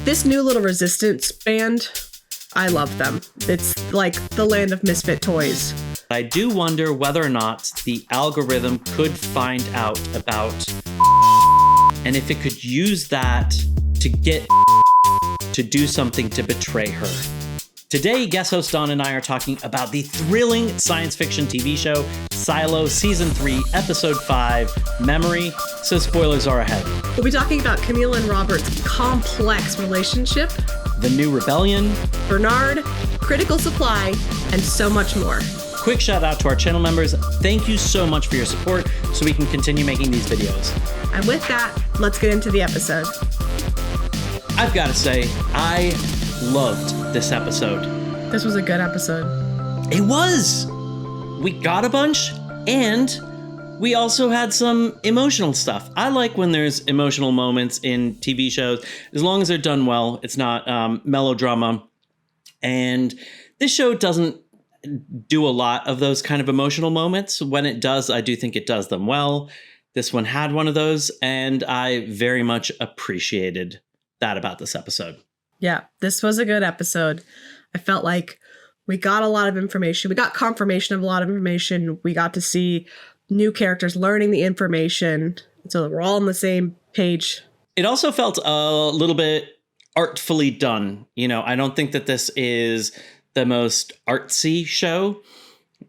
This new little resistance band, I love them. It's like the land of misfit toys. I do wonder whether or not the algorithm could find out about and if it could use that to get to do something to betray her. Today, guest host Dawn and I are talking about the thrilling science fiction TV show Silo Season 3, Episode 5, Memory, so spoilers are ahead. We'll be talking about Camille and Robert's complex relationship, The New Rebellion, Bernard, Critical Supply, and so much more. Quick shout out to our channel members. Thank you so much for your support so we can continue making these videos. And with that, let's get into the episode. I've got to say, I loved this episode. This was a good episode. It was! We got a bunch, and we also had some emotional stuff. I like when there's emotional moments in TV shows, as long as they're done well. It's not melodrama. And this show doesn't do a lot of those kind of emotional moments. When it does, I do think it does them well. This one had one of those, and I very much appreciated that about this episode. Yeah, this was a good episode. I felt like we got a lot of information. We got confirmation of a lot of information. We got to see new characters learning the information. So we're all on the same page. It also felt a little bit artfully done. You know, I don't think that this is the most artsy show.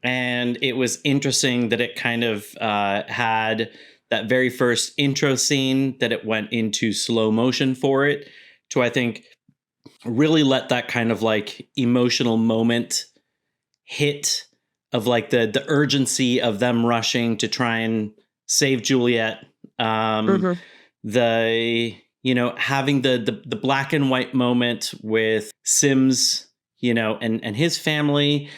And it was interesting that it kind of had that very first intro scene that it went into slow motion for it to, I think, really let that kind of like emotional moment hit of like the urgency of them rushing to try and save Juliette. The, you know, having the black and white moment with Sims, you know, and his family.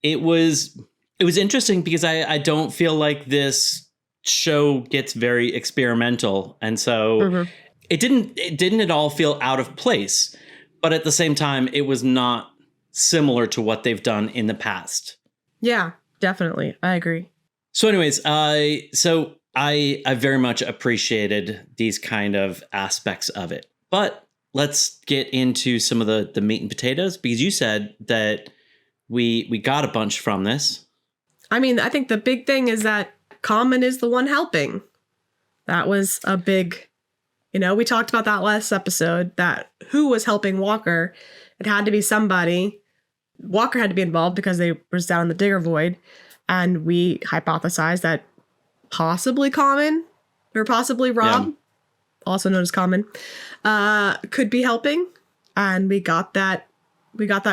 It was interesting because I don't feel like this show gets very experimental. And so it didn't at all feel out of place. But at the same time, it was not similar to what they've done in the past. Yeah, definitely. I agree. So anyways, I very much appreciated these kind of aspects of it. But let's get into some of the meat and potatoes, because you said that we got a bunch from this. I mean, I think the big thing is that Common is the one helping. That was a big, you know, we talked about that last episode, that who was helping Walker. It had to be somebody. Walker had to be involved because they was down in the Digger Void. And we hypothesized that possibly Common or possibly Rob, also known as Common, could be helping. And we got that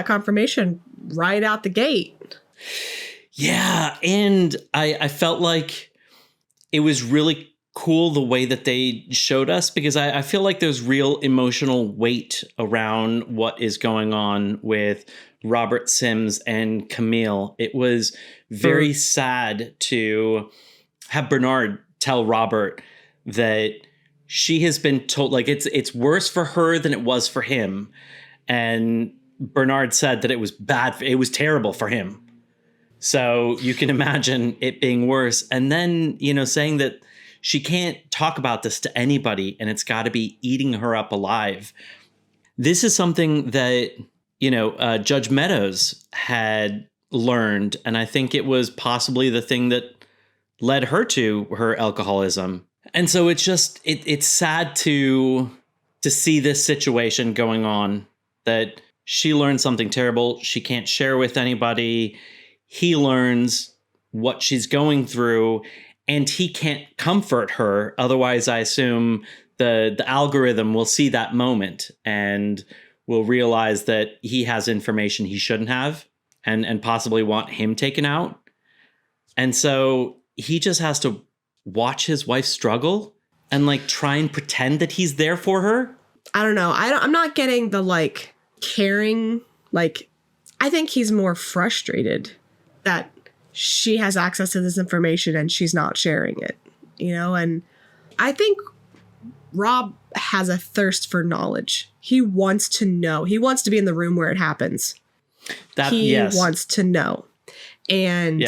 confirmation right out the gate. Yeah, and I felt like it was really cool the way that they showed us, because I feel like there's real emotional weight around what is going on with Robert Sims and Camille. It was very sad to have Bernard tell Robert that she has been told, like, it's worse for her than it was for him. And Bernard said that it was bad. It was terrible for him. So you can imagine it being worse. And then, you know, saying that she can't talk about this to anybody and it's got to be eating her up alive. This is something that, you know, Judge Meadows had learned. And I think it was possibly the thing that led her to her alcoholism. And so it's just, it's sad to see this situation going on, that she learned something terrible she can't share with anybody. He learns what she's going through and he can't comfort her. Otherwise, I assume the algorithm will see that moment and will realize that he has information he shouldn't have and possibly want him taken out. And so he just has to watch his wife struggle and like try and pretend that he's there for her. I don't know. I'm not getting the like caring. Like, I think he's more frustrated that she has access to this information and she's not sharing it, you know? And I think Rob has a thirst for knowledge. He wants to know. He wants to be in the room where it happens. He wants to know. And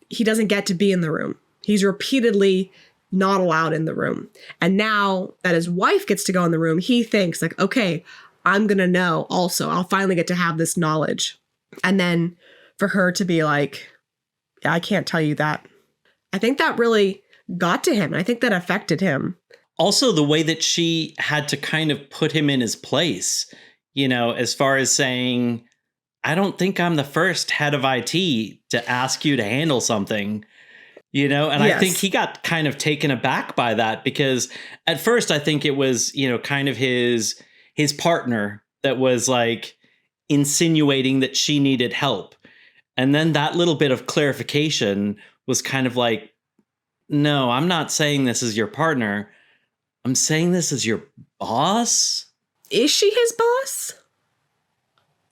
he doesn't get to be in the room. He's repeatedly not allowed in the room. And now that his wife gets to go in the room, he thinks like, okay, I'm going to know also. I'll finally get to have this knowledge. And then for her to be like, yeah, I can't tell you that. I think that really got to him. I think that affected him. Also, the way that she had to kind of put him in his place, you know, as far as saying, I don't think I'm the first head of IT to ask you to handle something, you know, and Yes. I think he got kind of taken aback by that, because at first I think it was, you know, kind of his partner that was like insinuating that she needed help. And then that little bit of clarification was kind of like, no, I'm not saying this is your partner. I'm saying this is your boss. Is she his boss?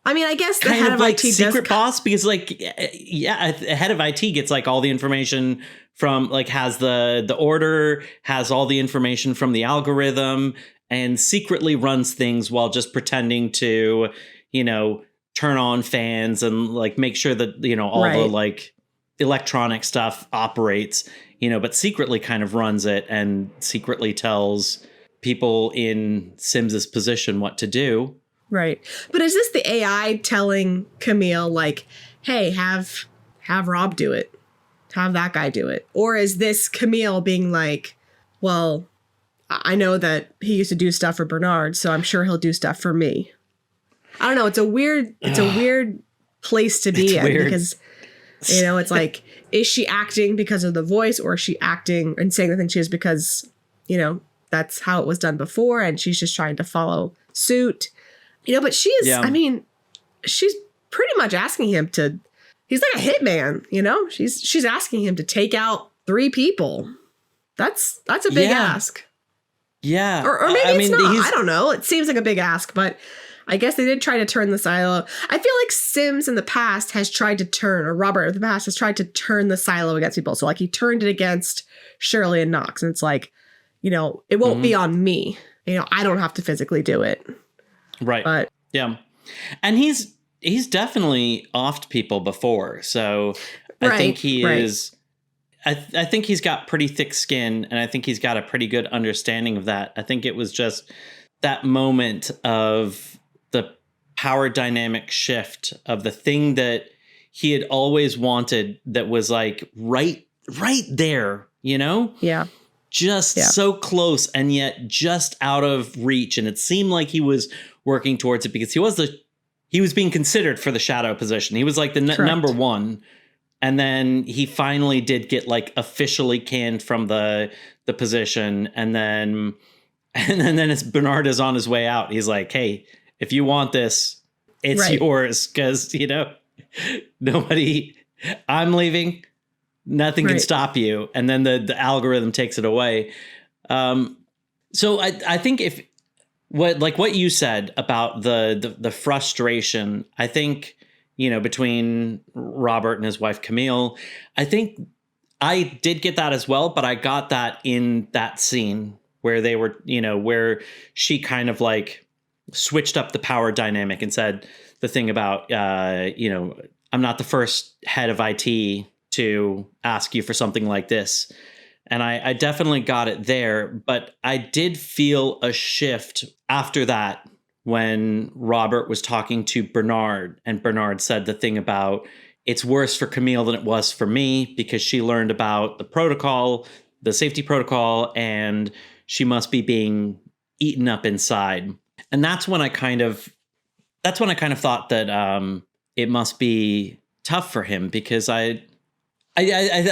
I mean, I guess the Kind head of of like IT secret boss, because like, yeah, a head of IT gets like all the information from like, has the order, has all the information from the algorithm, and secretly runs things while just pretending to, you know, turn on fans and like make sure that, you know, all the like electronic stuff operates, you know, but secretly kind of runs it and secretly tells people in Sims's position what to do. Right. But is this the AI telling Camille like, hey, have Rob do it? Have that guy do it? Or is this Camille being like, well, I know that he used to do stuff for Bernard, so I'm sure he'll do stuff for me. I don't know. It's a weird place to be in, because, you know, it's like, is she acting because of the voice, or is she acting and saying the thing she is because, you know, that's how it was done before and she's just trying to follow suit, you know? But she is, I mean, she's pretty much asking him to, he's like a hitman, you know, she's asking him to take out 3 people. That's a big ask. Yeah. Or maybe it's not. I don't know. It seems like a big ask, but I guess they did try to turn the silo. I feel like Sims in the past has tried to turn, or Robert in the past has tried to turn the silo against people. So like he turned it against Shirley and Knox. And it's like, you know, it won't be on me. You know, I don't have to physically do it. Right. But yeah. And he's definitely offed people before. So I think he is, I think he's got pretty thick skin, and I think he's got a pretty good understanding of that. I think it was just that moment of the power dynamic shift of the thing that he had always wanted, that was like right there, you know? Yeah. Just so close and yet just out of reach. And it seemed like he was working towards it, because he was being considered for the shadow position. He was like the number 1. And then he finally did get like officially canned from the position. And then as Bernard is on his way out, he's like, hey, if you want this, it's yours. Because, you know, I'm leaving. Nothing can stop you. And then the algorithm takes it away. So I think what you said about the frustration, I think, you know, between Robert and his wife, Camille, I think I did get that as well, but I got that in that scene where they were, you know, where she kind of like switched up the power dynamic and said the thing about, you know, I'm not the first head of IT to ask you for something like this. And I definitely got it there, but I did feel a shift after that when Robert was talking to Bernard, and Bernard said the thing about, it's worse for Camille than it was for me, because she learned about the protocol, the safety protocol, and she must be being eaten up inside. And that's when I kind of thought that it must be tough for him, because I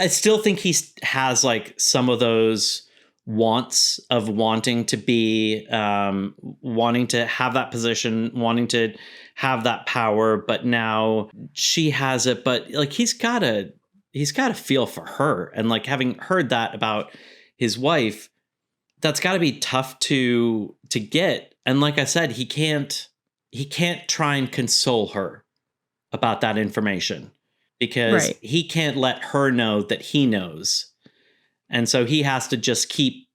still think he has like some of those wants of wanting to be, wanting to have that position, wanting to have that power, but now she has it. But like he's gotta feel for her, and like having heard that about his wife, that's got to be tough to get. And like I said, he can't try and console her about that information, because he can't let her know that he knows. And so he has to just keep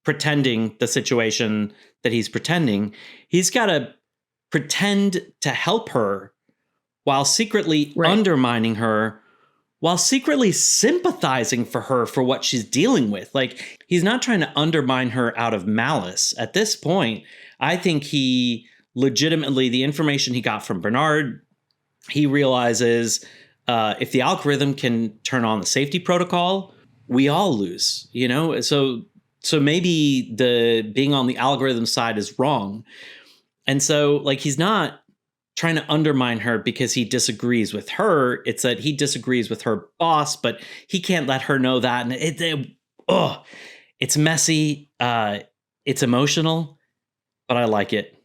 pretending the situation that he's pretending. He's got to pretend to help her while secretly undermining her while secretly sympathizing for her for what she's dealing with. Like, he's not trying to undermine her out of malice. At this point, I think he legitimately, the information he got from Bernard, he realizes if the algorithm can turn on the safety protocol, we all lose, you know? So maybe the being on the algorithm side is wrong. And so, like, he's not trying to undermine her because he disagrees with her. It's that he disagrees with her boss, but he can't let her know that. And it's messy. It's emotional, but I like it.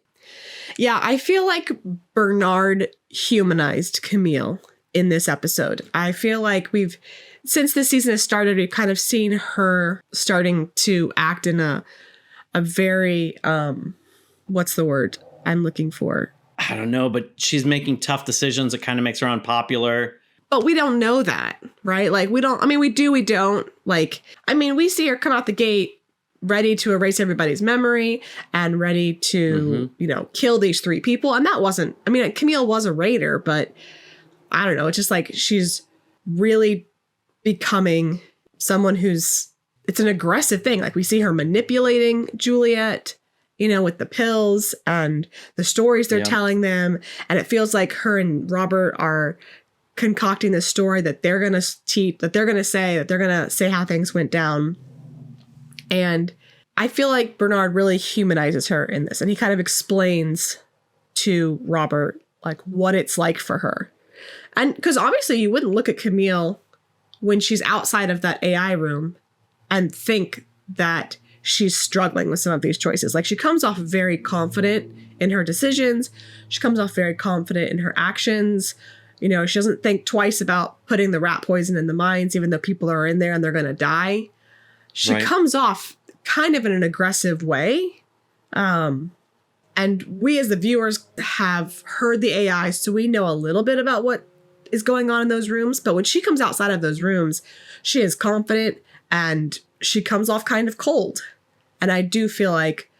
Yeah, I feel like Bernard humanized Camille in this episode. I feel like since this season has started, we've kind of seen her starting to act in a very, what's the word I'm looking for? I don't know, but she's making tough decisions. It kind of makes her unpopular. But we don't know that, right? Like, we don't. We don't. Like, we see her come out the gate ready to erase everybody's memory and ready to, kill these 3 people. And that wasn't, Camille was a raider, but I don't know. It's just like she's really becoming someone it's an aggressive thing. Like, we see her manipulating Juliette, with the pills and the stories they're telling them. And it feels like her and Robert are concocting this story that they're going to say how things went down. And I feel like Bernard really humanizes her in this. And he kind of explains to Robert, like, what it's like for her. And because obviously you wouldn't look at Camille when she's outside of that AI room and think that she's struggling with some of these choices. Like, she comes off very confident in her decisions. She comes off very confident in her actions. She doesn't think twice about putting the rat poison in the mines, even though people are in there and they're going to die. She comes off kind of in an aggressive way. And we as the viewers have heard the AI, so we know a little bit about what is going on in those rooms. But when she comes outside of those rooms, she is confident and she comes off kind of cold. And I do feel like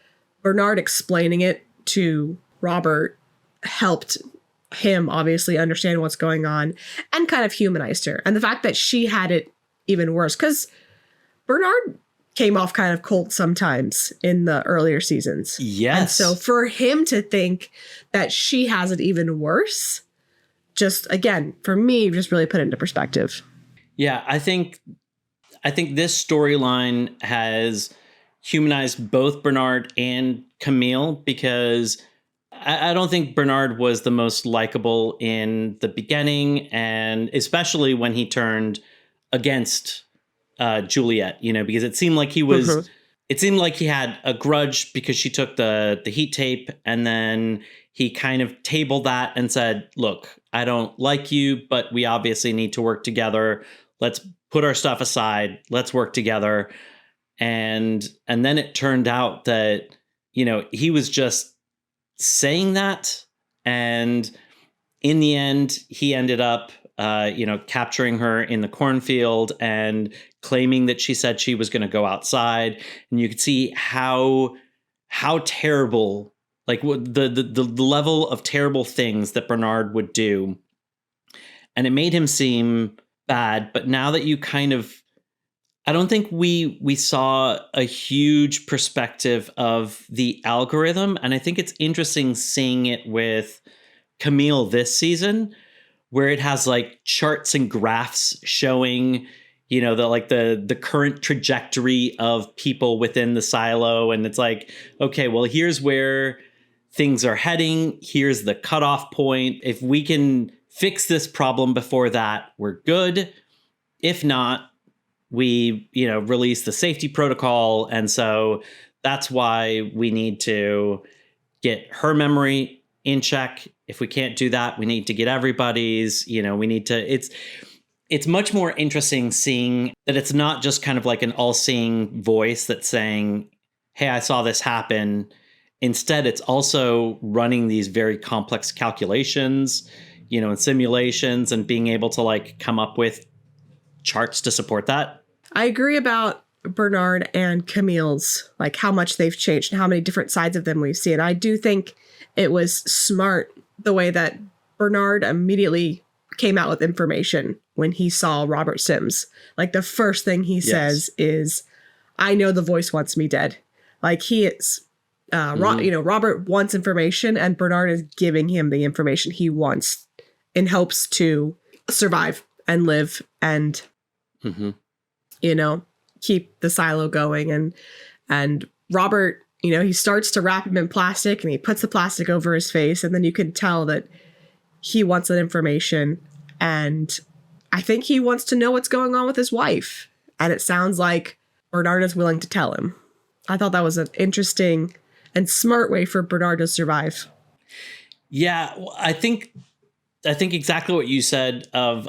Bernard explaining it to Robert helped him obviously understand what's going on and kind of humanized her. And the fact that she had it even worse, because Bernard came off kind of cold sometimes in the earlier seasons. Yes. And so for him to think that she has it even worse, just, again, for me, just really put it into perspective. Yeah, I think this storyline has humanized both Bernard and Camille, because I don't think Bernard was the most likable in the beginning, and especially when he turned against Juliette, because it seemed like he was, it seemed like he had a grudge because she took the heat tape, and then he kind of tabled that and said, look, I don't like you, but we obviously need to work together. Let's put our stuff aside. Let's work together. And then it turned out that, he was just saying that. And in the end, he ended up, capturing her in the cornfield and claiming that she said she was going to go outside. And you could see how terrible, like the level of terrible things that Bernard would do. And it made him seem bad. But now that you kind of, I don't think we saw a huge perspective of the algorithm. And I think it's interesting seeing it with Camille this season, where it has like charts and graphs showing, the current trajectory of people within the silo. And it's like, okay, well, here's where things are heading. Here's the cutoff point. If we can fix this problem before that, we're good. If not, we, release the safety protocol. And so that's why we need to get her memory in check. If we can't do that, we need to get everybody's, we need to, it's much more interesting seeing that it's not just kind of like an all-seeing voice that's saying, hey, I saw this happen. Instead, it's also running these very complex calculations, and simulations, and being able to like come up with charts to support that. I agree about Bernard and Camille's, like how much they've changed and how many different sides of them we've seen. I do think it was smart the way that Bernard immediately came out with information when he saw Robert Sims. Like the first thing he says is, I know the voice wants me dead. Like he is, Robert wants information and Bernard is giving him the information he wants in hopes to survive and live and, keep the silo going. And Robert, he starts to wrap him in plastic and he puts the plastic over his face. And then you can tell that he wants that information. And I think he wants to know what's going on with his wife. And it sounds like Bernard is willing to tell him. I thought that was an interesting and smart way for Bernard to survive. Yeah, I think exactly what you said of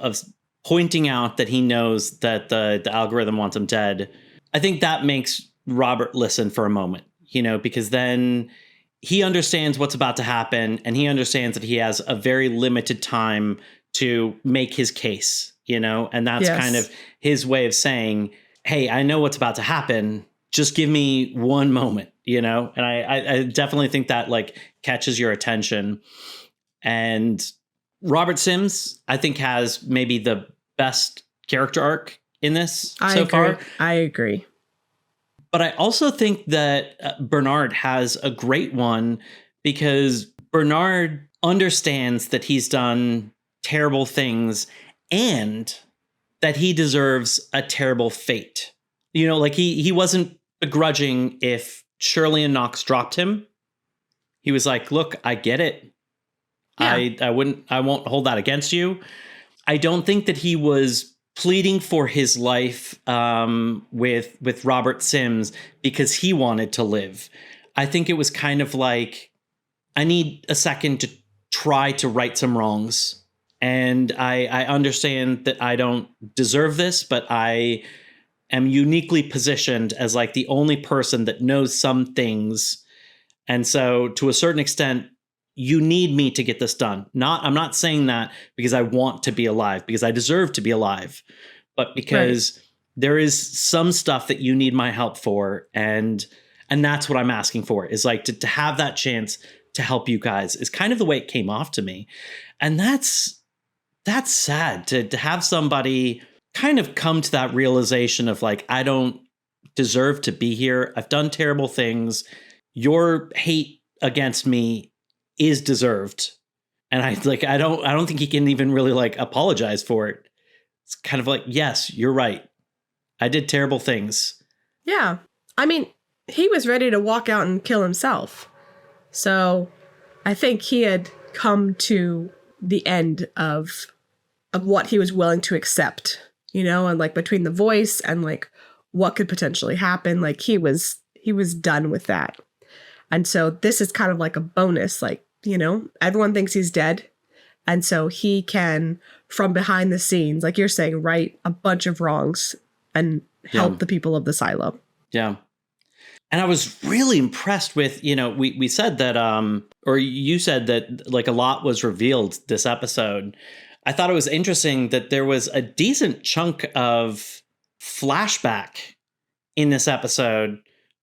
pointing out that he knows that the algorithm wants him dead. I think that makes Robert listen for a moment, because then he understands what's about to happen and he understands that he has a very limited time to make his case, and that's kind of his way of saying, hey, I know what's about to happen. Just give me one moment, and I definitely think that like catches your attention. And Robert Sims, I think, has maybe the best character arc in this far. I agree. But I also think that Bernard has a great one because Bernard understands that he's done terrible things and that he deserves a terrible fate. Like he wasn't begrudging if Shirley and Knox dropped him. He was like, look, I get it. Yeah. I won't hold that against you. I don't think that he was pleading for his life with Robert Sims because he wanted to live. I think it was kind of like, I need a second to try to right some wrongs. And I understand that I don't deserve this, but I am uniquely positioned as like the only person that knows some things. And so to a certain extent, you need me to get this done. I'm not saying that because I want to be alive, because I deserve to be alive, but because there is some stuff that you need my help for. And that's what I'm asking for, is like to have that chance to help you guys is kind of the way it came off to me. And that's sad to have somebody kind of come to that realization of like, I don't deserve to be here. I've done terrible things. Your hate against me is deserved. And I don't think he can even really like apologize for it. It's kind of like, yes, you're right. I did terrible things. Yeah. I mean, he was ready to walk out and kill himself. So I think he had come to the end of what he was willing to accept, and like between the voice and like what could potentially happen, like he was done with that. And so this is kind of like a bonus, like, everyone thinks he's dead. And so he can, from behind the scenes, like you're saying, right, a bunch of wrongs and help the people of the silo. Yeah. And I was really impressed with, we said that, or you said that like a lot was revealed this episode. I thought it was interesting that there was a decent chunk of flashback in this episode,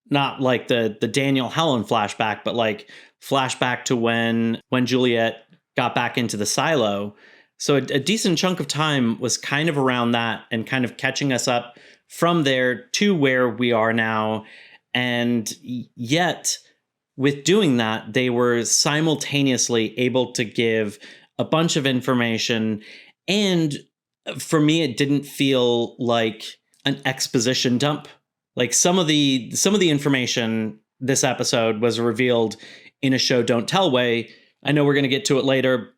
not like the Daniel Helen flashback, but like flashback to when Juliette got back into the silo. So a decent chunk of time was kind of around that and kind of catching us up from there to where we are now. And yet with doing that, they were simultaneously able to give a bunch of information. And for me, it didn't feel like an exposition dump. Like some of the information this episode was revealed in a show don't tell way. I know we're going to get to it later,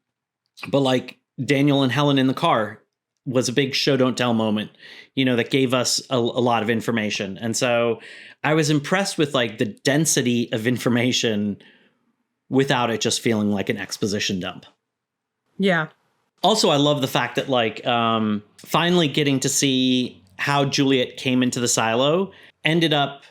but like Daniel and Helen in the car was a big show don't tell moment, that gave us a lot of information. And so I was impressed with like the density of information without it just feeling like an exposition dump. Yeah. Also, I love the fact that like finally getting to see how Juliette came into the silo ended up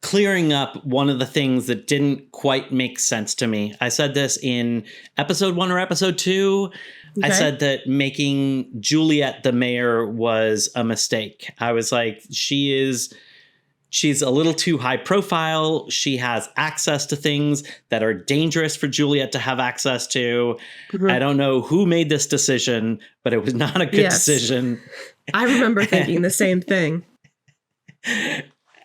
clearing up one of the things that didn't quite make sense to me. I said this in episode 1 or episode 2. Okay. I said that making Juliette the mayor was a mistake. I was like, she is she's a little too high profile. She has access to things that are dangerous for Juliette to have access to. Mm-hmm. I don't know who made this decision, but it was not a good decision. I remember thinking the same thing.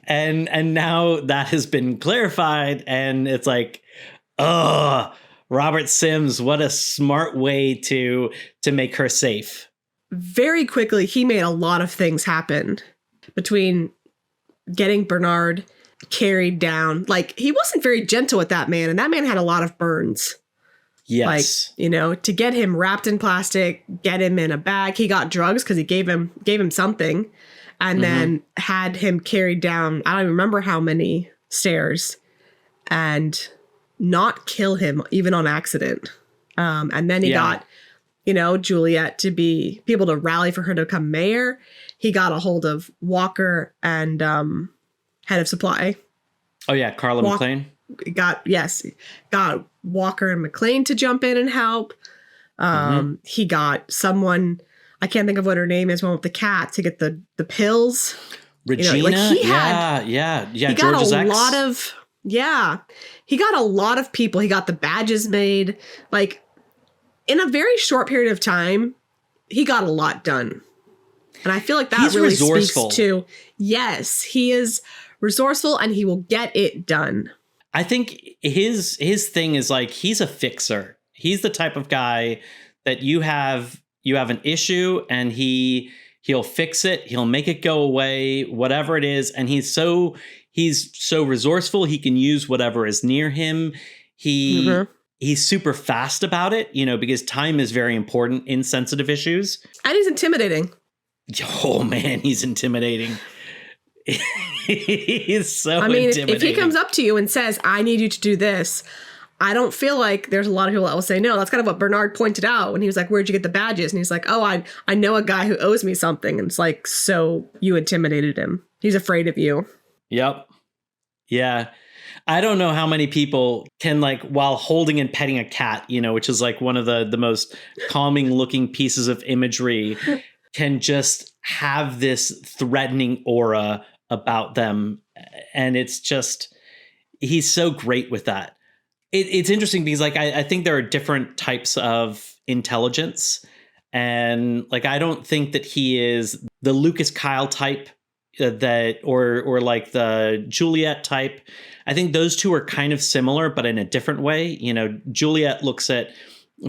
And now that has been clarified, and it's like, oh, Robert Sims, what a smart way to make her safe. Very quickly, he made a lot of things happen between getting Bernard carried down. Like, he wasn't very gentle with that man, and that man had a lot of burns. Yes. Like, to get him wrapped in plastic, get him in a bag. He got drugs because he gave him something, and then had him carried down, I don't even remember how many stairs, and not kill him even on accident. And then he got, Juliette to be people to rally for her to become mayor. He got a hold of Walker and head of supply. Oh yeah, Carla McLean. Got Walker and McLean to jump in and help. He got someone, I can't think of what her name is, one with the cat, to get the pills. Regina, he got George's ex. He got a lot of people. He got the badges made. Like, in a very short period of time, he got a lot done. And I feel like that really speaks to, yes, he is resourceful and he will get it done. I think his thing is like, he's a fixer. He's the type of guy that you have an issue and he'll fix it. He'll make it go away, whatever it is. And he's so resourceful. He can use whatever is near him. He's super fast about it, because time is very important in sensitive issues. And he's intimidating. Oh man, he's intimidating. He's so intimidating. If he comes up to you and says, I need you to do this, I don't feel like there's a lot of people that will say no. That's kind of what Bernard pointed out when he was like, where'd you get the badges? And he's like, oh, I know a guy who owes me something. And it's like, so you intimidated him. He's afraid of you. Yep. Yeah. I don't know how many people can, like, while holding and petting a cat, which is like one of the most calming looking pieces of imagery, can just have this threatening aura about them. And it's just, he's so great with that. It's interesting because, like, I think there are different types of intelligence. And, like, I don't think that he is the Lucas Kyle type or like the Juliette type. I think those two are kind of similar, but in a different way. Juliette looks at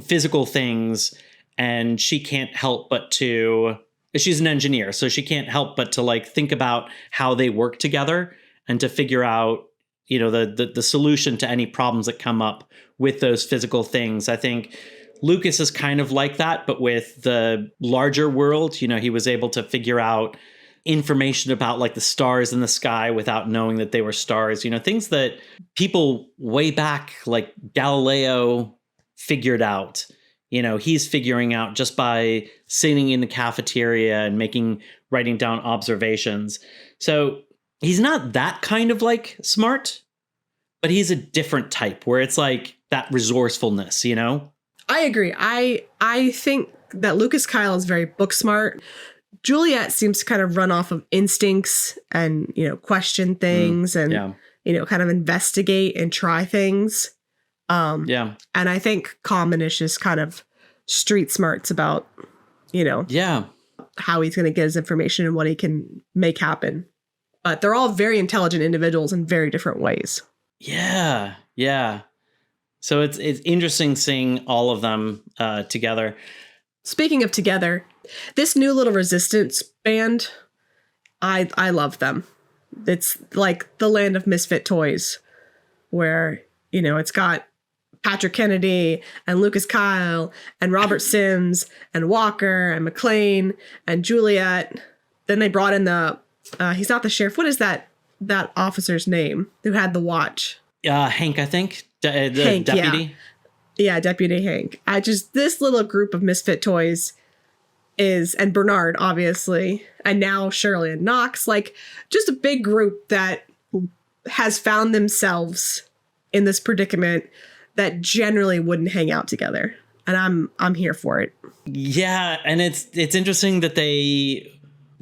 physical things and she can't help but to, she's an engineer, so she can't help but to, like, think about how they work together and to figure out, the solution to any problems that come up with those physical things. I think Lucas is kind of like that, but with the larger world. He was able to figure out information about, like, the stars in the sky without knowing that they were stars, things that people way back, like Galileo, figured out. He's figuring out just by sitting in the cafeteria and writing down observations. So he's not that kind of, like, smart, but he's a different type where it's like that resourcefulness, I agree. I think that Lucas Kyle is very book smart. Juliette seems to kind of run off of instincts and, question things and, kind of investigate and try things. And I think Common is just kind of street smarts about, how he's going to get his information and what he can make happen. But they're all very intelligent individuals in very different ways. Yeah. Yeah. So it's interesting seeing all of them together. Speaking of together, this new little resistance band, I love them. It's like the land of misfit toys where, it's got Patrick Kennedy and Lucas Kyle and Robert Sims and Walker and McLean and Juliette. Then they brought in he's not the sheriff. What is that officer's name who had the watch? Hank, I think. Hank, deputy. Yeah, Deputy Hank. This little group of misfit toys and Bernard, obviously, and now Shirley and Knox, like, just a big group that has found themselves in this predicament that generally wouldn't hang out together. And I'm here for it. Yeah, and it's interesting that they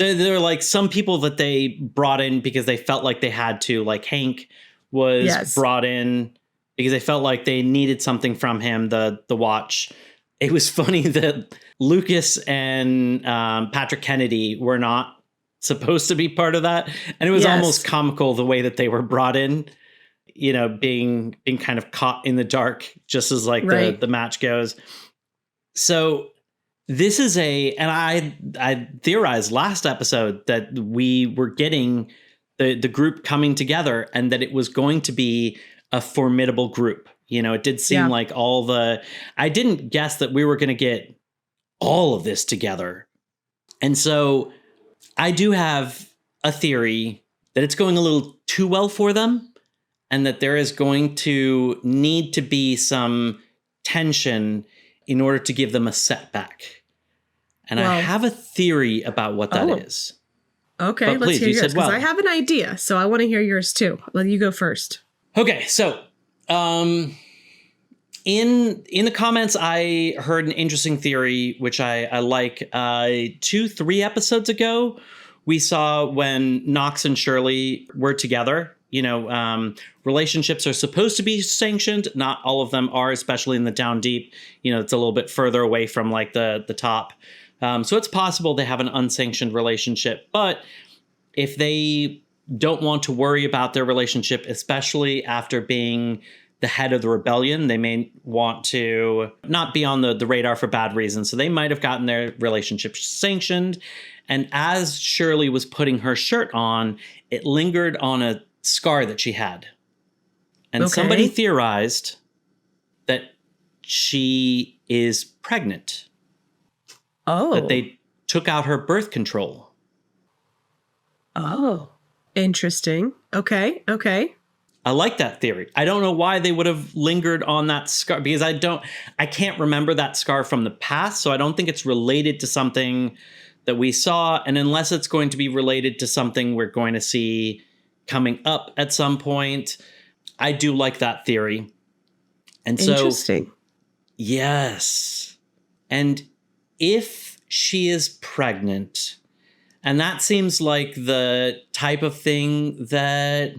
There are like some people that they brought in because they felt like they had to, like Hank was brought in because they felt like they needed something from him, the watch. It was funny that Lucas and Patrick Kennedy were not supposed to be part of that. And it was almost comical the way that they were brought in, you know, being kind of caught in the dark, just as like the match goes. So this is and I theorized last episode that we were getting the group coming together and that it was going to be a formidable group. You know, it did seem like I didn't guess that we were going to get all of this together. And so I do have a theory that it's going a little too well for them and that there is going to need to be some tension in order to give them a setback. And I have a theory about what that is. Okay, let's hear yours, because I have an idea, so I want to hear yours too. Let you go first. Okay, so in the comments, I heard an interesting theory, which I like. 2-3 episodes ago, we saw when Knox and Shirley were together. You know, relationships are supposed to be sanctioned. Not all of them are, especially in the down deep. You know, it's a little bit further away from like the top. So it's possible they have an unsanctioned relationship. But if they don't want to worry about their relationship, especially after being the head of the rebellion, they may want to not be on the radar for bad reasons. So they might have gotten their relationship sanctioned. And as Shirley was putting her shirt on, it lingered on a scar that she had. And somebody theorized that she is pregnant. Oh. That they took out her birth control. Oh. Interesting. Okay. I like that theory. I don't know why they would have lingered on that scar, because I can't remember that scar from the past, so I don't think it's related to something that we saw. And unless it's going to be related to something we're going to see coming up at some point, I do like that theory. And so, interesting. Yes. And if she is pregnant, and that seems like the type of thing that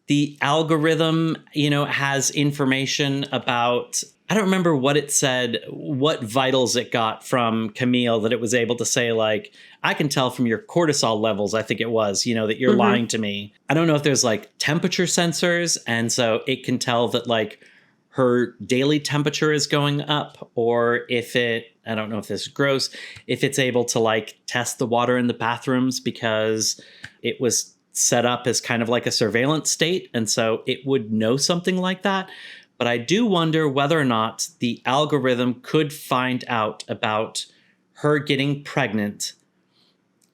the algorithm, you know, has information about. I don't remember what it said, what vitals it got from Camille that it was able to say, like, I can tell from your cortisol levels, I think it was, you know, that you're lying to me. I don't know if there's like temperature sensors. And so it can tell that like her daily temperature is going up, or if I don't know if this is gross, if it's able to like test the water in the bathrooms because it was set up as kind of like a surveillance state. And so it would know something like that. But I do wonder whether or not the algorithm could find out about her getting pregnant,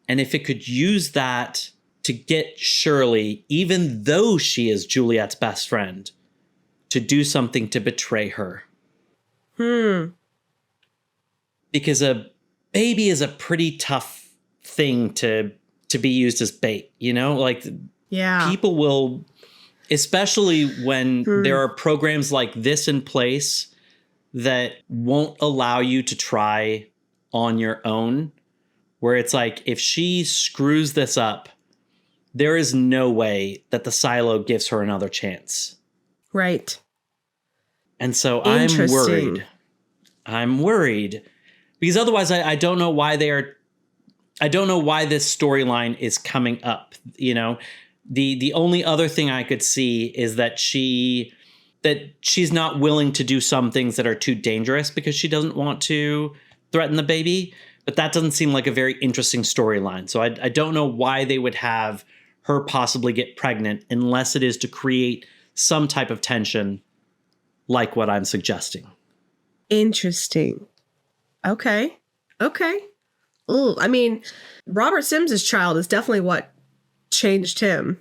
and if it could use that to get Shirley, even though she is Juliette's best friend, to do something to betray her. Because a baby is a pretty tough thing to be used as bait, you know? Like, people will, especially when there are programs like this in place that won't allow you to try on your own, where it's like, if she screws this up, there is no way that the silo gives her another chance. Right. And so I'm worried because otherwise I don't know why I don't know why this storyline is coming up. You know, the only other thing I could see is that she's not willing to do some things that are too dangerous because she doesn't want to threaten the baby. But that doesn't seem like a very interesting storyline. So I don't know why they would have her possibly get pregnant unless it is to create some type of tension like what I'm suggesting. Interesting. Okay. Ooh, I mean, Robert Sims' child is definitely what changed him,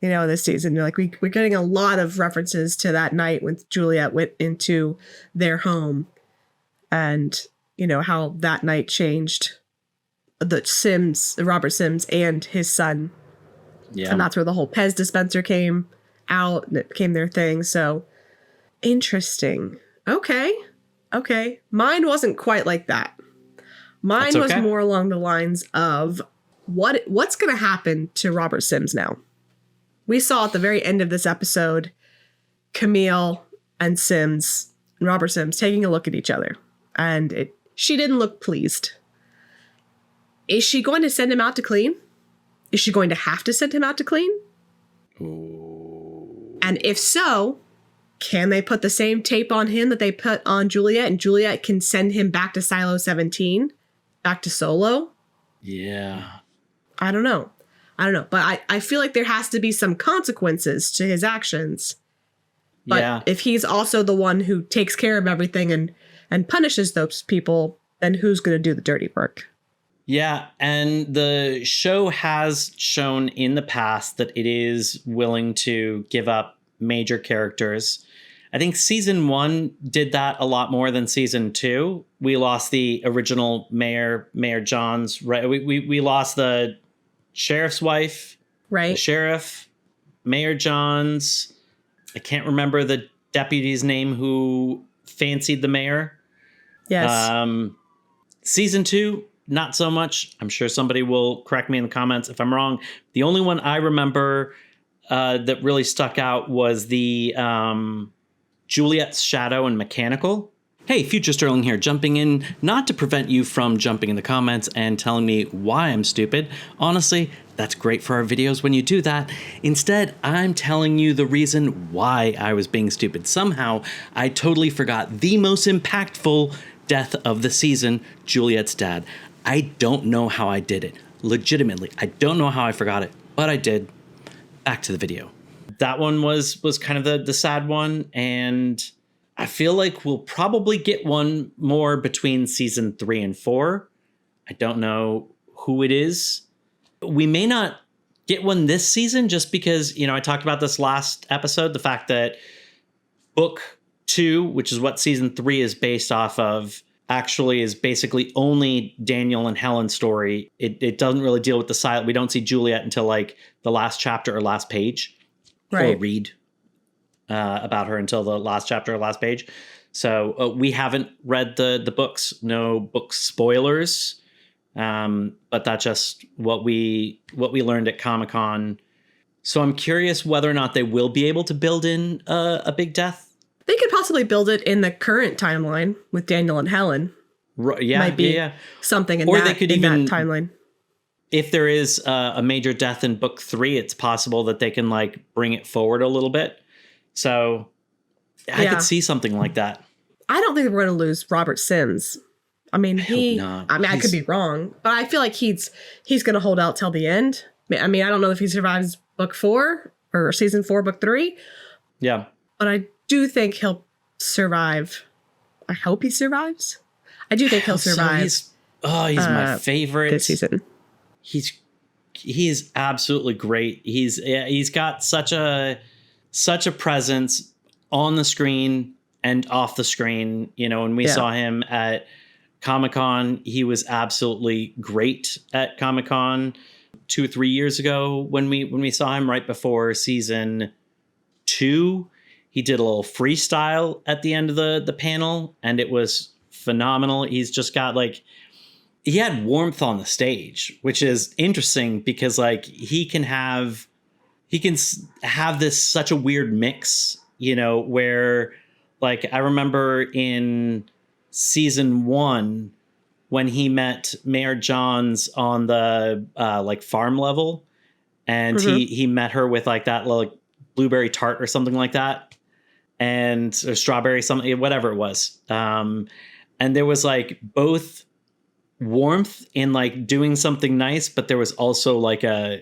you know, this season. Like we're getting a lot of references to that night when Juliette went into their home, and you know how that night changed the Robert Sims and his son. Yeah. And that's where the whole Pez dispenser came out and it became their thing. So interesting. Okay. Mine wasn't quite like that. Mine That's was okay. more along the lines of what's going to happen to Robert Sims now. We saw at the very end of this episode, Camille and Robert Sims taking a look at each other, and she didn't look pleased. Is she going to send him out to clean? Is she going to have to send him out to clean? Ooh. And if so, can they put the same tape on him that they put on Juliette, and Juliette can send him back to Silo 17, back to Solo? Yeah. I don't know. But I feel like there has to be some consequences to his actions. But yeah. if he's also the one who takes care of everything and punishes those people, then who's going to do the dirty work? Yeah, and the show has shown in the past that it is willing to give up major characters. I think season 1 did that a lot more than season 2. We lost the original Mayor Johns, right? We lost the sheriff's wife, right? The sheriff, Mayor Johns. I can't remember the deputy's name who fancied the mayor. Yes. Season 2, not so much. I'm sure somebody will correct me in the comments if I'm wrong. The only one I remember that really stuck out was the Juliette's shadow and mechanical. Hey, Future Sterling here, jumping in, not to prevent you from jumping in the comments and telling me why I'm stupid. Honestly, that's great for our videos when you do that. Instead, I'm telling you the reason why I was being stupid. Somehow, I totally forgot the most impactful death of the season, Juliette's dad. I don't know how I did it. Legitimately, I don't know how I forgot it, but I did. Back to the video. That one was kind of the sad one, and I feel like we'll probably get one more between season 3 and 4. I don't know who it is. We may not get one this season just because, I talked about this last episode, the fact that book 2, which is what season 3 is based off of, actually is basically only Daniel and Helen's story. It doesn't really deal with the silent. We don't see Juliette until like the last chapter or last page, right? Or read about her until the last chapter or last page. So we haven't read the books. No book spoilers, but that's just what we learned at Comic-Con. So I'm curious whether or not they will be able to build in a big death. They could possibly build it in the current timeline with Daniel and Helen. Yeah, might be yeah. something in or that, they could in even that timeline. If there is a major death in book 3, it's possible that they can like bring it forward a little bit. So I could see something like that. I don't think we're going to lose Robert Sims. I mean, I hope not. I mean, I could be wrong, but I feel like he's going to hold out till the end. I mean, I don't know if he survives book 4 or season 4, book 3. Yeah. But I do think he'll survive. I hope he survives. I do think he'll survive. So he's my favorite this season. He is absolutely great. He's got such a presence on the screen and off the screen. When we saw him at Comic-Con, he was absolutely great at Comic-Con 2 or 3 years ago when we saw him right before season 2. He did a little freestyle at the end of the panel, and it was phenomenal. He's just got he had warmth on the stage, which is interesting because he can have this such a weird mix, where I remember in season 1 when he met Mayor Johns on the farm level, and he met her with that blueberry tart or something like that. Or strawberry, something, whatever it was. And there was both warmth in like doing something nice, but there was also like are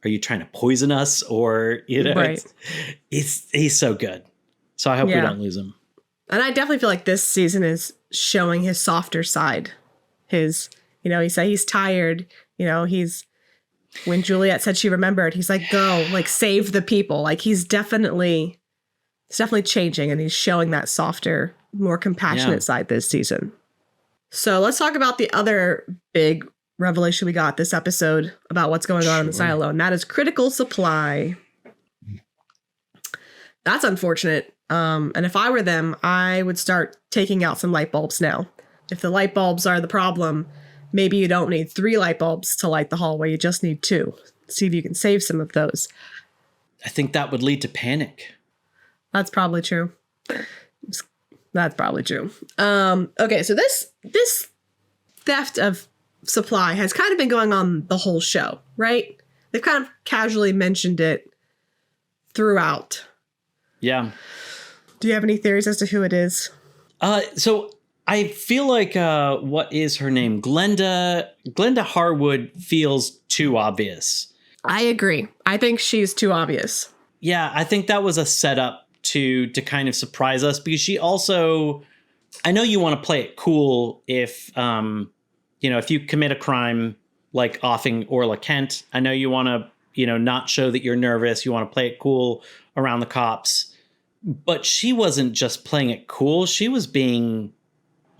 you trying to poison us? Or, you know, right. He's so good. So I hope we don't lose him. And I definitely feel like this season is showing his softer side. His, you know, he said he's tired. You know, when Juliette said she remembered, he's like, go, like, save the people. Like, it's definitely changing, and he's showing that softer, more compassionate side this season. So let's talk about the other big revelation we got this episode about what's going on in the silo, and that is critical supply. That's unfortunate. And if I were them, I would start taking out some light bulbs now. If the light bulbs are the problem, maybe you don't need 3 light bulbs to light the hallway. You just need 2. See if you can save some of those. I think that would lead to panic. That's probably true. That's probably true. Okay, so this theft of supply has kind of been going on the whole show, right? They've kind of casually mentioned it throughout. Yeah. Do you have any theories as to who it is? So I feel like what is her name? Glenda Harwood feels too obvious. I agree. I think she's too obvious. Yeah, I think that was a setup to kind of surprise us, because she also, I know you want to play it cool if if you commit a crime like offing Orla Kent. I know you want to not show that you're nervous. You want to play it cool around the cops. But she wasn't just playing it cool. She was being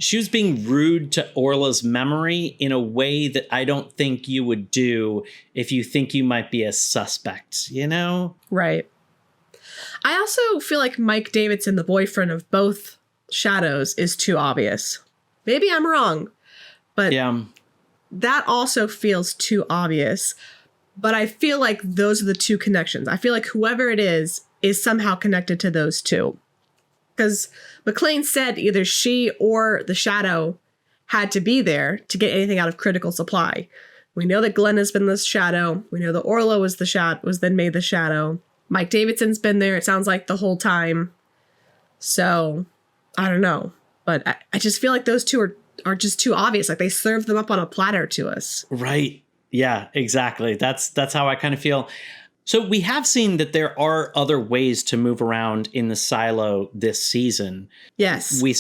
rude to Orla's memory in a way that I don't think you would do if you think you might be a suspect, Right. I also feel like Mike Davidson, the boyfriend of both shadows, is too obvious. Maybe I'm wrong, but that also feels too obvious. But I feel like those are the two connections. I feel like whoever it is somehow connected to those two. Because McLean said either she or the shadow had to be there to get anything out of critical supply. We know that Glenn has been the shadow. We know that Orla was then made the shadow. Mike Davidson's been there, it sounds like, the whole time. So, I don't know. But I just feel like those two are just too obvious. Like they served them up on a platter to us. Right. Yeah, exactly. That's how I kind of feel. So we have seen that there are other ways to move around in the silo this season. Yes. They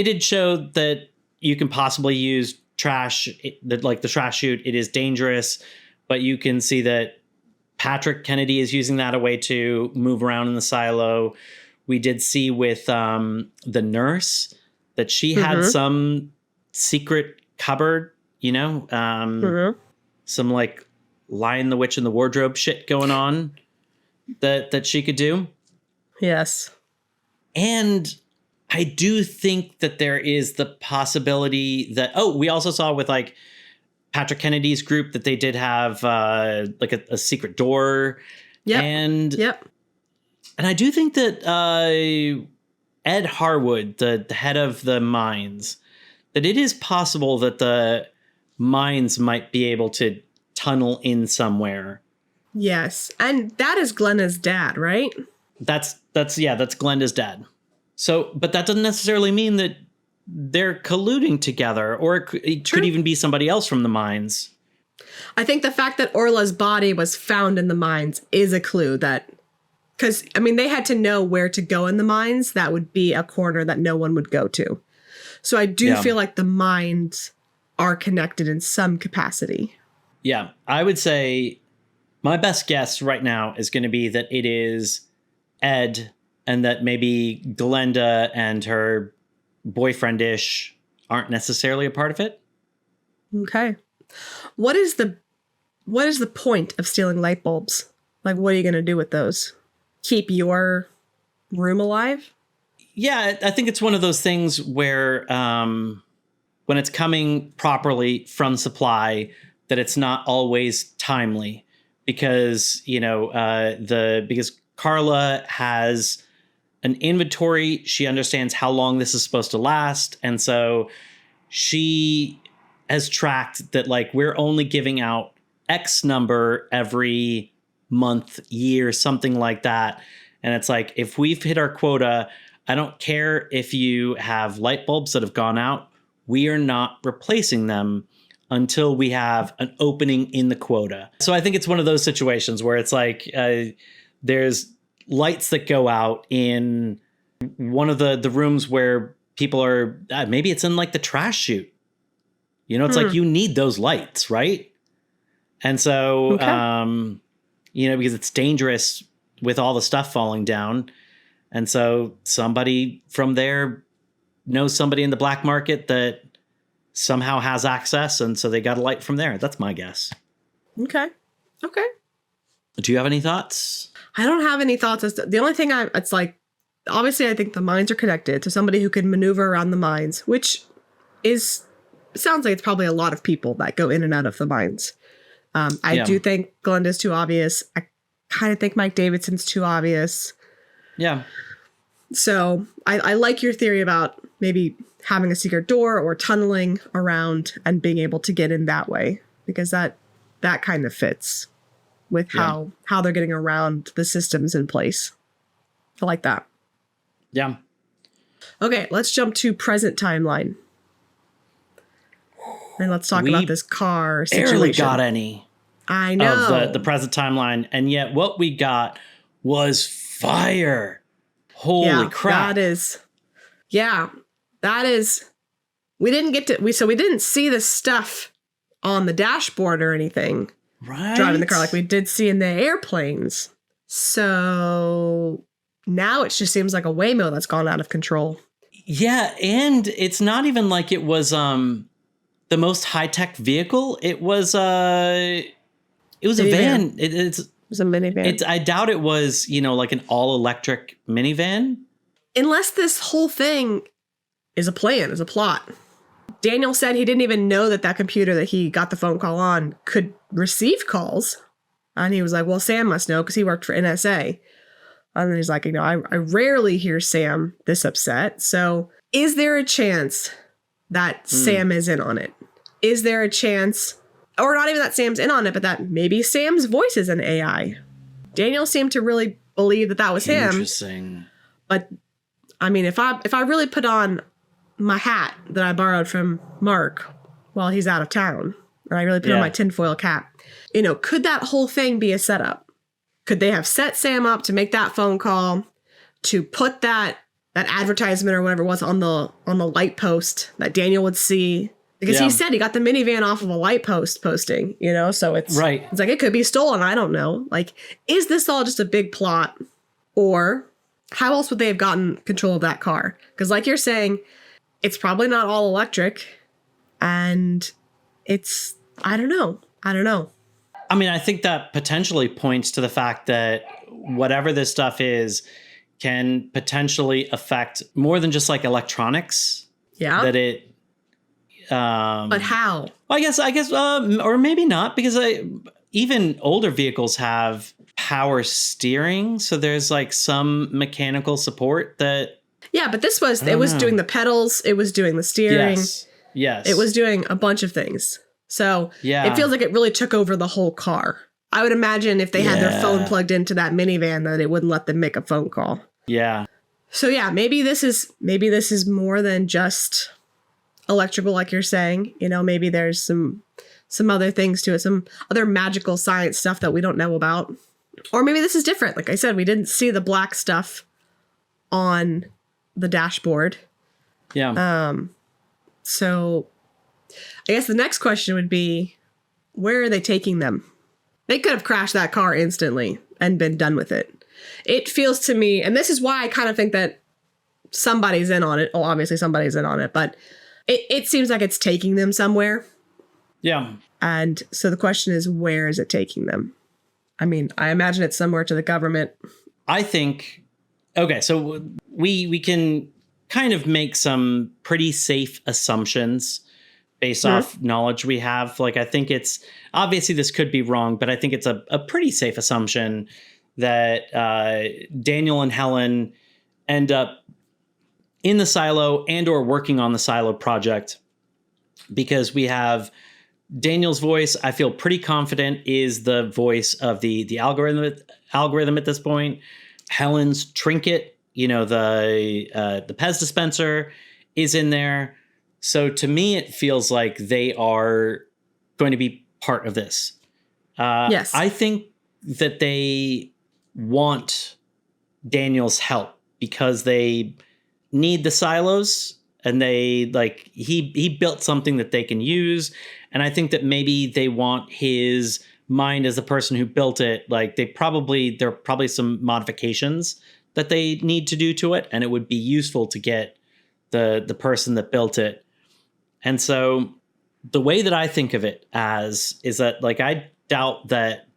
did show that you can possibly use trash, like the trash chute. It is dangerous, but you can see that Patrick Kennedy is using that a way to move around in the silo. We did see with the nurse that she had some secret cupboard, some like Lion the Witch in the Wardrobe shit going on that she could do. Yes. And I do think that there is the possibility that, we also saw with like Patrick Kennedy's group that they did have like a secret door. Yep. And I do think that Ed Harwood, the head of the mines, that it is possible that the mines might be able to tunnel in somewhere. Yes. And that is Glenda's dad, right? That's Glenda's dad. So, but that doesn't necessarily mean that they're colluding together, or it could even be somebody else from the mines. I think the fact that Orla's body was found in the mines is a clue that, because, they had to know where to go in the mines. That would be a corner that no one would go to. So I do feel like the mines are connected in some capacity. Yeah, I would say my best guess right now is going to be that it is Ed, and that maybe Glenda and her boyfriend-ish aren't necessarily a part of it. Okay. What is the point of stealing light bulbs? Like, what are you going to do with those? Keep your room alive? Yeah, I think it's one of those things where when it's coming properly from supply, that it's not always timely, because because Carla has an inventory. She understands how long this is supposed to last, and so she has tracked that, like, we're only giving out X number every month, year, something like that. And it's like, if we've hit our quota, I don't care if you have light bulbs that have gone out, we are not replacing them until we have an opening in the quota. So I think it's one of those situations where it's like there's lights that go out in one of the rooms where people are, maybe it's in like the trash chute. It's like you need those lights, right? And so, because it's dangerous with all the stuff falling down. And so somebody from there knows somebody in the black market that somehow has access, and so they got a light from there. That's my guess. Okay. Do you have any thoughts? I don't have any thoughts. The only thing it's like, obviously I think the mines are connected to somebody who can maneuver around the mines, which is it sounds like it's probably a lot of people that go in and out of the mines. I do think Glenda's too obvious. I kind of think Mike Davidson's too obvious. Yeah. So I like your theory about maybe having a secret door or tunneling around and being able to get in that way, because that kind of fits with how they're getting around the systems in place. I like that. Yeah. Okay, let's jump to present timeline. And let's talk about this car situation. Barely got any. I know. Of the present timeline. And yet what we got was fire. Holy crap. We didn't see the stuff on the dashboard or anything. Right. Driving the car like we did see in the airplanes. So now it just seems like a Waymo that's gone out of control. Yeah, and it's not even like it was the most high-tech vehicle. It was a van. It was a minivan. I doubt it was, like an all-electric minivan. Unless this whole thing is a plan, is a plot. Daniel said he didn't even know that computer that he got the phone call on could receive calls. And he was like, well, Sam must know because he worked for NSA. And then he's like, I rarely hear Sam this upset. So is there a chance that Sam is in on it? Is there a chance, or not even that Sam's in on it, but that maybe Sam's voice is an AI? Daniel seemed to really believe that was him. Interesting. But I mean, if I really put on my hat that I borrowed from Mark while he's out of town, and I really put on my tinfoil cap, could that whole thing be a setup? Could they have set Sam up to make that phone call, to put that advertisement or whatever it was on the light post that Daniel would see? Because he said he got the minivan off of a light post posting, so it's right. It's like it could be stolen. I don't know. Like, is this all just a big plot, or how else would they have gotten control of that car? Because like you're saying, it's probably not all electric, and I don't know. I mean, I think that potentially points to the fact that whatever this stuff is can potentially affect more than just like electronics. Yeah. That it. But how? I guess, or maybe not, because even older vehicles have power steering. So there's like some mechanical support that. Yeah, but this was, it was doing the pedals. It was doing the steering. Yes. It was doing a bunch of things. So it feels like it really took over the whole car. I would imagine if they had their phone plugged into that minivan, that it wouldn't let them make a phone call. Yeah. So maybe this is more than just electrical, like you're saying. Maybe there's some other things to it, some other magical science stuff that we don't know about. Or maybe this is different. Like I said, we didn't see the black stuff on the dashboard. Yeah. So I guess the next question would be, where are they taking them? They could have crashed that car instantly and been done with it. It feels to me, and this is why I kind of think that somebody's in on it. Oh, obviously somebody's in on it, but it seems like it's taking them somewhere. Yeah. And so the question is, where is it taking them? I mean, I imagine it's somewhere to the government. I think, okay, so we can kind of make some pretty safe assumptions based off knowledge we have. Like, I think it's, obviously this could be wrong, but I think it's a pretty safe assumption that Daniel and Helen end up in the silo and or working on the silo project, because we have Daniel's voice, I feel pretty confident, is the voice of the algorithm at this point. Helen's trinket, the Pez dispenser is in there. So to me, it feels like they are going to be part of this. Yes. I think that they want Daniel's help because they need the silos, and he built something that they can use. And I think that maybe they want his mind as the person who built it. Like there are probably some modifications that they need to do to it, and it would be useful to get the person that built it. And so the way that I think of it as is that, like, I doubt that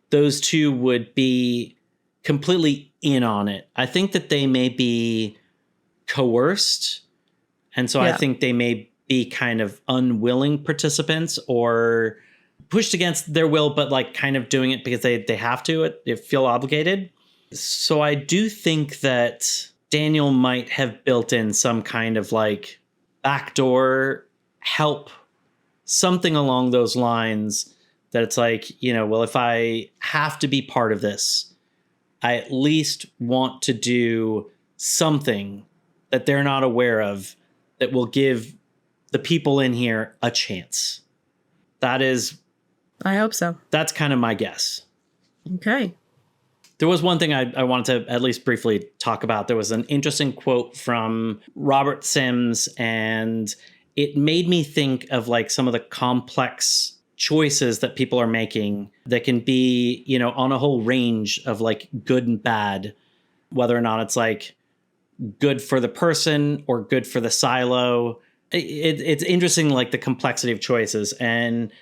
those two would be completely in on it. I think that they may be coerced. And so I think they may be kind of unwilling participants or pushed against their will, but like kind of doing it because they have to, they feel obligated. So I do think that Daniel might have built in some kind of like backdoor help, something along those lines, that it's like, well, if I have to be part of this, I at least want to do something that they're not aware of that will give the people in here a chance. I hope so. That's kind of my guess. Okay. There was one thing I wanted to at least briefly talk about. There was an interesting quote from Robert Sims, and it made me think of like some of the complex choices that people are making that can be, on a whole range of like good and bad, whether or not it's like good for the person or good for the silo. It's interesting, like the complexity of choices. And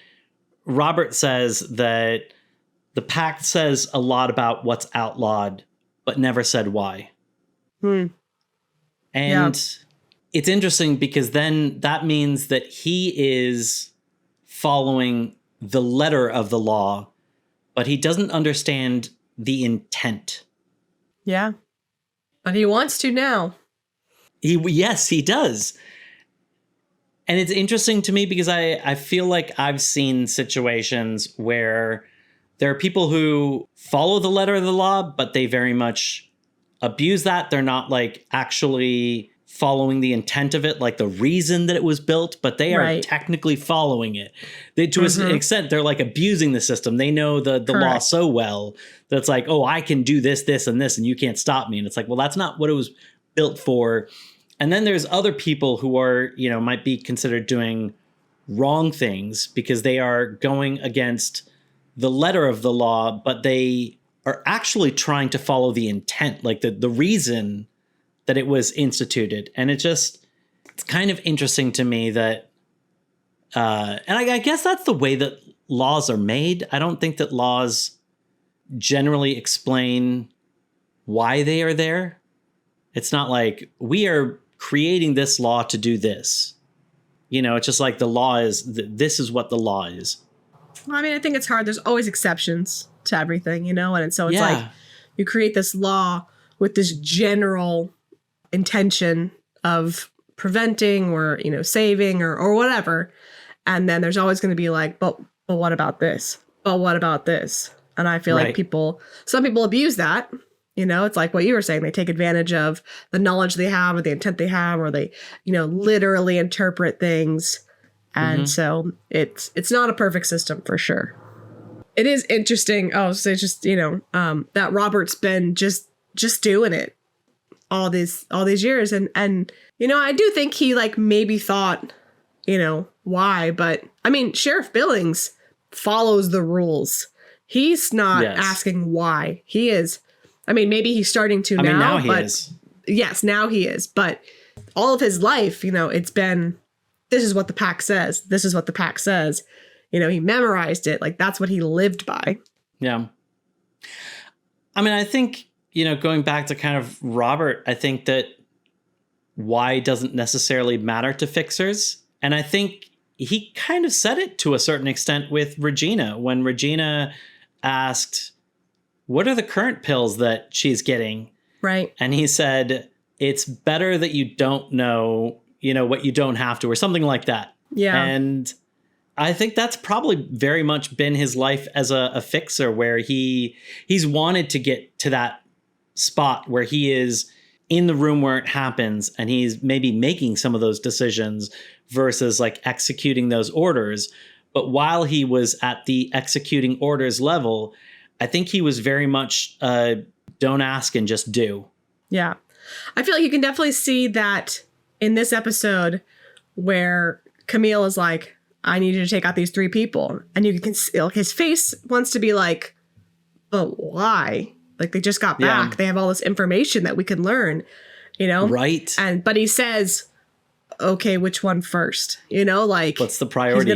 Robert says that the pact says a lot about what's outlawed, but never said why. And it's interesting because then that means that he is following the letter of the law, but he doesn't understand the intent. Yeah. But he wants to now. Yes, he does. And it's interesting to me because I feel like I've seen situations where there are people who follow the letter of the law, but they very much abuse that. They're not like actually following the intent of it, like the reason that it was built, but they are technically following it. To an extent, they're like abusing the system. They know the law so well that it's like, oh, I can do this, this, and this, and you can't stop me. And it's like, well, that's not what it was built for. And then there's other people who are, might be considered doing wrong things because they are going against the letter of the law, but they are actually trying to follow the intent, like the reason that it was instituted. And it's kind of interesting to me that, and I guess that's the way that laws are made. I don't think that laws generally explain why they are there. It's not like we are creating this law to do this. It's just like the law is, this is what the law is. Well, I mean, I think it's hard. There's always exceptions to everything, and so it's like you create this law with this general intention of preventing or, saving or whatever. And then there's always going to be like, but what about this? But what about this? And I feel like some people abuse that. It's like what you were saying. They take advantage of the knowledge they have or the intent they have, or they, literally interpret things. And so it's not a perfect system for sure. It is interesting. Oh, so just, that Robert's been just doing it all these years. And, I do think he like maybe thought, why, but I mean, Sheriff Billings follows the rules. He's not asking why. He is. I mean, maybe he's starting to now he is. Yes, now he is. But all of his life, it's been, this is what the pact says. This is what the pact says. He memorized it. Like, that's what he lived by. Yeah. I mean, I think, going back to kind of Robert, I think that why doesn't necessarily matter to fixers. And I think he kind of said it to a certain extent with Regina when Regina asked, what are the current pills that she's getting? Right. And he said, it's better that you don't know, what you don't have to, or something like that. Yeah. And I think that's probably very much been his life as a fixer, where he's wanted to get to that spot where he is in the room where it happens and he's maybe making some of those decisions versus like executing those orders. But while he was at the executing orders level, I think he was very much don't ask and just do. Yeah. I feel like you can definitely see that in this episode where Camille is like, I need you to take out these 3 people. And you can see like, his face wants to be like, but why? Like, they just got back. Yeah. They have all this information that we can learn, Right. But he says, okay, which one first? Like, what's the priority?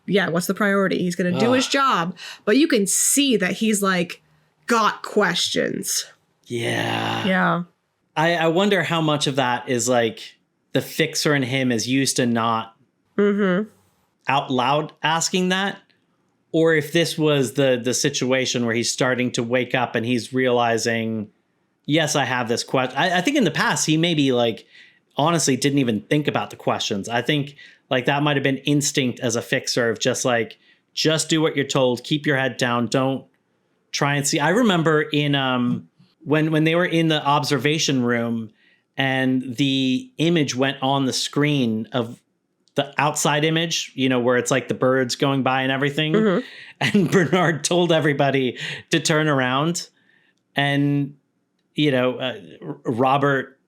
Yeah, what's the priority? He's going to do his job. But you can see that he's like, got questions. Yeah. Yeah. I wonder how much of that is like the fixer in him is used to not out loud asking that, or if this was the situation where he's starting to wake up and he's realizing, yes, I have this question. I think in the past he maybe like honestly didn't even think about the questions. I think like that might have been instinct as a fixer of just like, just do what you're told, keep your head down, don't try and see. I remember in when they were in the observation room and the image went on the screen of the outside image, you know, where it's like the birds going by and everything. And Bernard told everybody to turn around, and, you know, Robert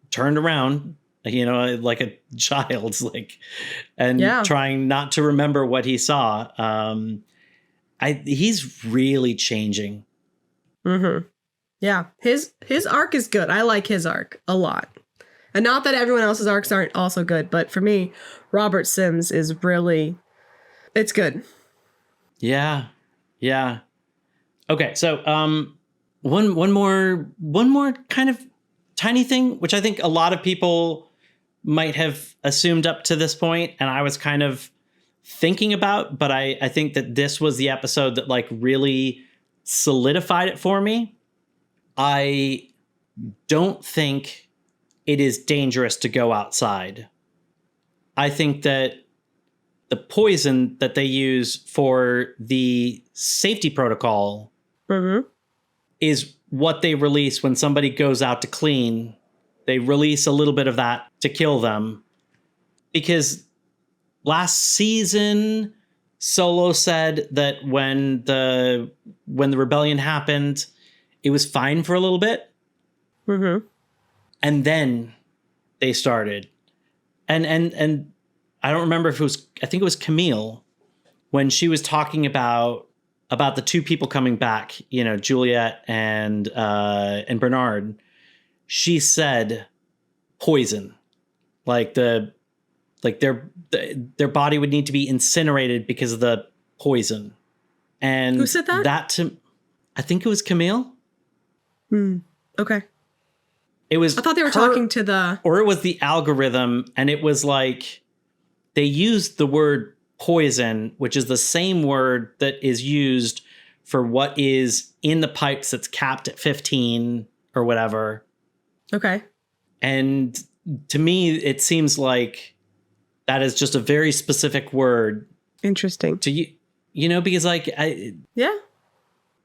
turned around, you know, like a child's like, and trying not to remember what he saw. He's really changing. Yeah. His arc is good. I like his arc a lot. And not that everyone else's arcs aren't also good, but for me, Robert Sims is really, it's good. Yeah. Yeah. Okay. So, one more kind of tiny thing, which I think a lot of people might have assumed up to this point, and I was kind of thinking about, but I think that this was the episode that like really solidified it for me. I don't think it is dangerous to go outside. I think that the poison that they use for the safety protocol is what they release when somebody goes out to clean. They release a little bit of that to kill them. Because last season, Solo said that when the rebellion happened, it was fine for a little bit. And then they started. And I don't remember if it was, I think it was Camille, when she was talking about the two people coming back, you know, Juliette and Bernard. She said poison, like their body would need to be incinerated because of the poison. And who said that? I think it was Camille. Okay. It was. I thought they were talking to the, or it was the algorithm, and it was like they used the word poison, which is the same word that is used for what is in the pipes that's capped at 15 or whatever. Okay. And to me, it seems like that is just a very specific word. Interesting. To you know, because like yeah.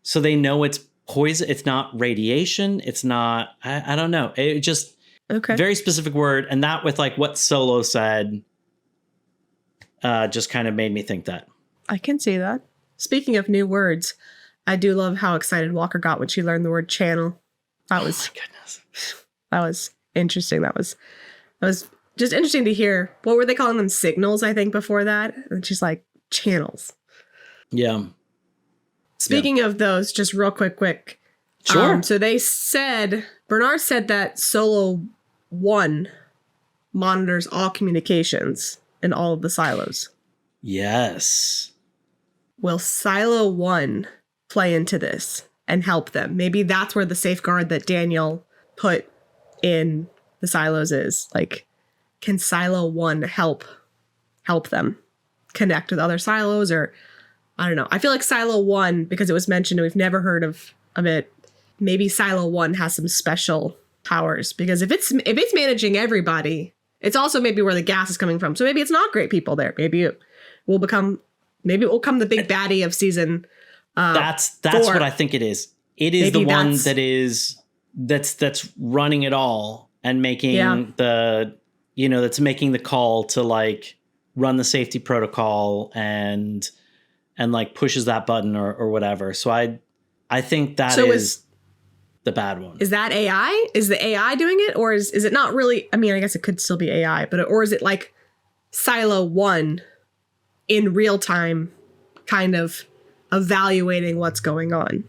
So they know it's poison. It's not radiation. It's not. I don't know. It just very specific word, and that with like what Solo said, just kind of made me think that. I can see that. Speaking of new words, I do love how excited Walker got when she learned the word channel. That was, oh my goodness. That was interesting. That was just interesting to hear. What were they calling them? Signals, I think, before that. And she's like, channels. Yeah. Speaking of those, just real quick. Sure. So they said, Bernard said that Solo 1 monitors all communications in all of the silos. Yes. Will Silo 1 play into this and help them? Maybe that's where the safeguard that Daniel put in the silos is. Like, can Silo 1 help them connect with other silos? Or I don't know. I feel like Silo 1, because it was mentioned and we've never heard of it, maybe Silo 1 has some special powers. Because if it's managing everybody, it's also maybe where the gas is coming from. So maybe it's not great people there. Maybe it will become the big baddie of season. That's 4. What I think it is. It is maybe the one that's running it all and making that's making the call to like run the safety protocol and like pushes that button or whatever. So I think that is the bad one. Is that AI? Is the AI doing it? Or is it not really? I mean, I guess it could still be AI, or is it like Silo 1 in real time kind of evaluating what's going on?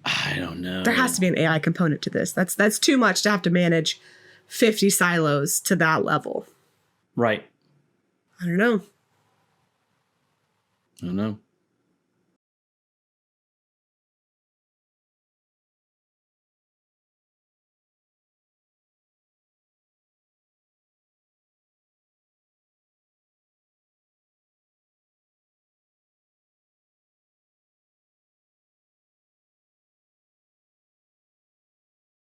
I don't know. There has to be an AI component to this. That's too much to have to manage 50 silos to that level. Right. I don't know. I don't know.